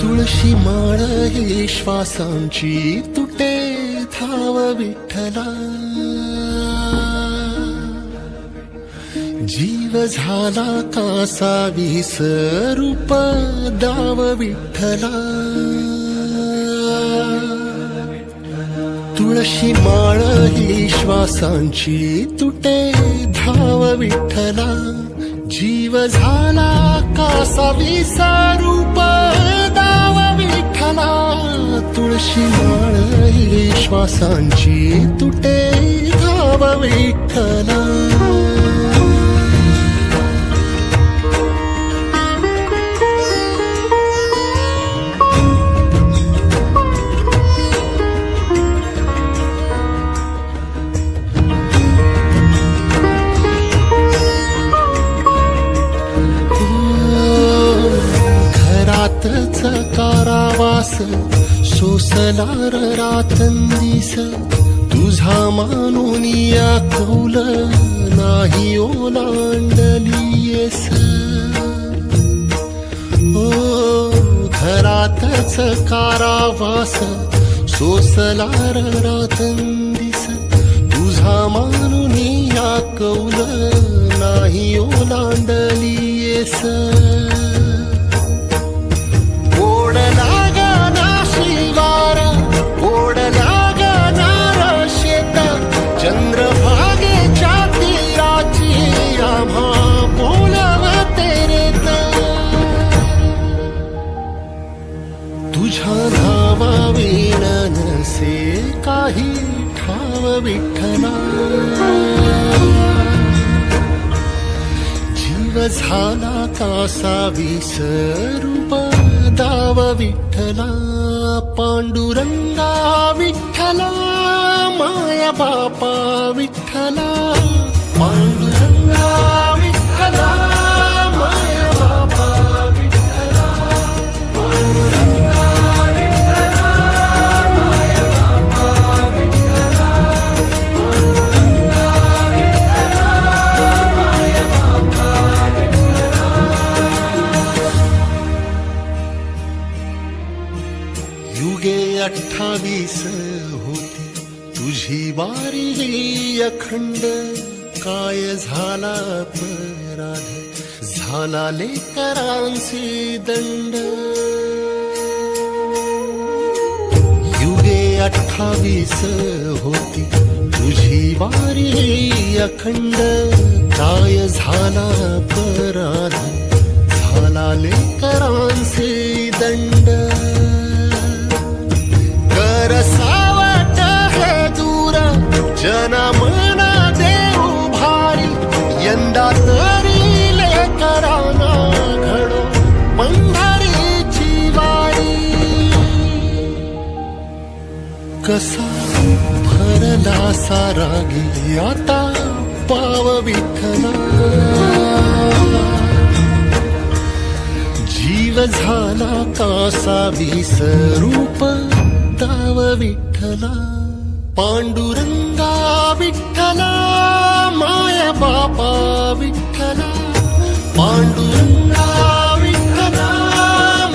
तुळशी माळ ही श्वासांची तुटे धाव विठ्ठला, जीव झाला कासा विसरूप दाव विठ्ठला. तुळशी माळ ही श्वासांची तुटे धाव विठ्ठला, जीव झाला कासा विसरूप दाव विठ्ठला. तुळशी माळ ही श्वासांची तुटे धाव विठ्ठला. कारावास सोसलार रातंदिस, तुझा मानून या कौल नाही ओलांडलीयस. ओ घरातच कारावास सोसलार रातंदिस, तुझा मानून या कौल नाही ओलांडलीयस. चंद्रभागेच्या तीराची आम्हा बोलवते रे, तुझ्या नावाविण नसे काही ठाव विठ्ठला. जीव झाला कासा विसरूप दाव विठ्ठला. पांडुरंगा विठ्ठला माया बापा विठ्ठला. पांडुरंगा विठ्ठला माया बापा विठ्ठला. पांडुरंगा विठ्ठला माया बापा विठ्ठला. पांडुरंगा विठ्ठला माया बापा विठ्ठला. युगे 28 होती तुझी वारी ही अखंड, काय झाला अपराध झाला लेकरांचे दंड. युगे 28 होती तुझी वारी ही अखंड, काय झाला अपराध झाला लेकरांचे दंड. जनमना देऊ भारी यंदा तरी लेकरांना घडो पंढरीची वारी. कसा भरला सारा गे आता पाव विठ्ठला, जीव झाला कासा विसरूप दाव विठ्ठला. पांडुरंगा विठ्ठला माया बापा विठ्ठला. पांडुरंगा विठ्ठला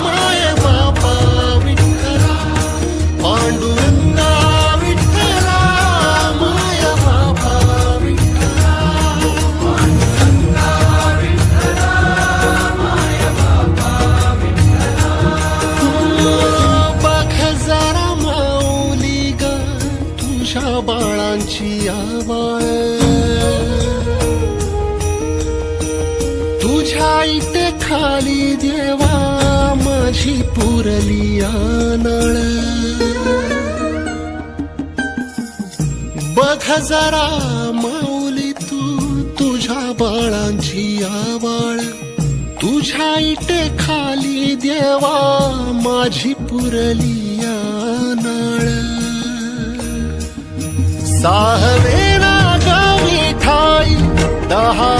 माया बापा विठ्ठला. पांडुरंगा विठ्ठला माया बापा विठ्ठला. पांडुरंगा विठ्ठला माया बापा विठ्ठला. बघ जरा माऊली ग तुझ्या बाळांची आवाळ, तुझ्या इथे खाली देवा माझी पुरली नाळ. बघ जरा माऊली तू तुझ्या बाळांची आवाळ, तुझ्या इथे खाली देवा माझी पुरली नाळ. साहवेना गावी ठाई 10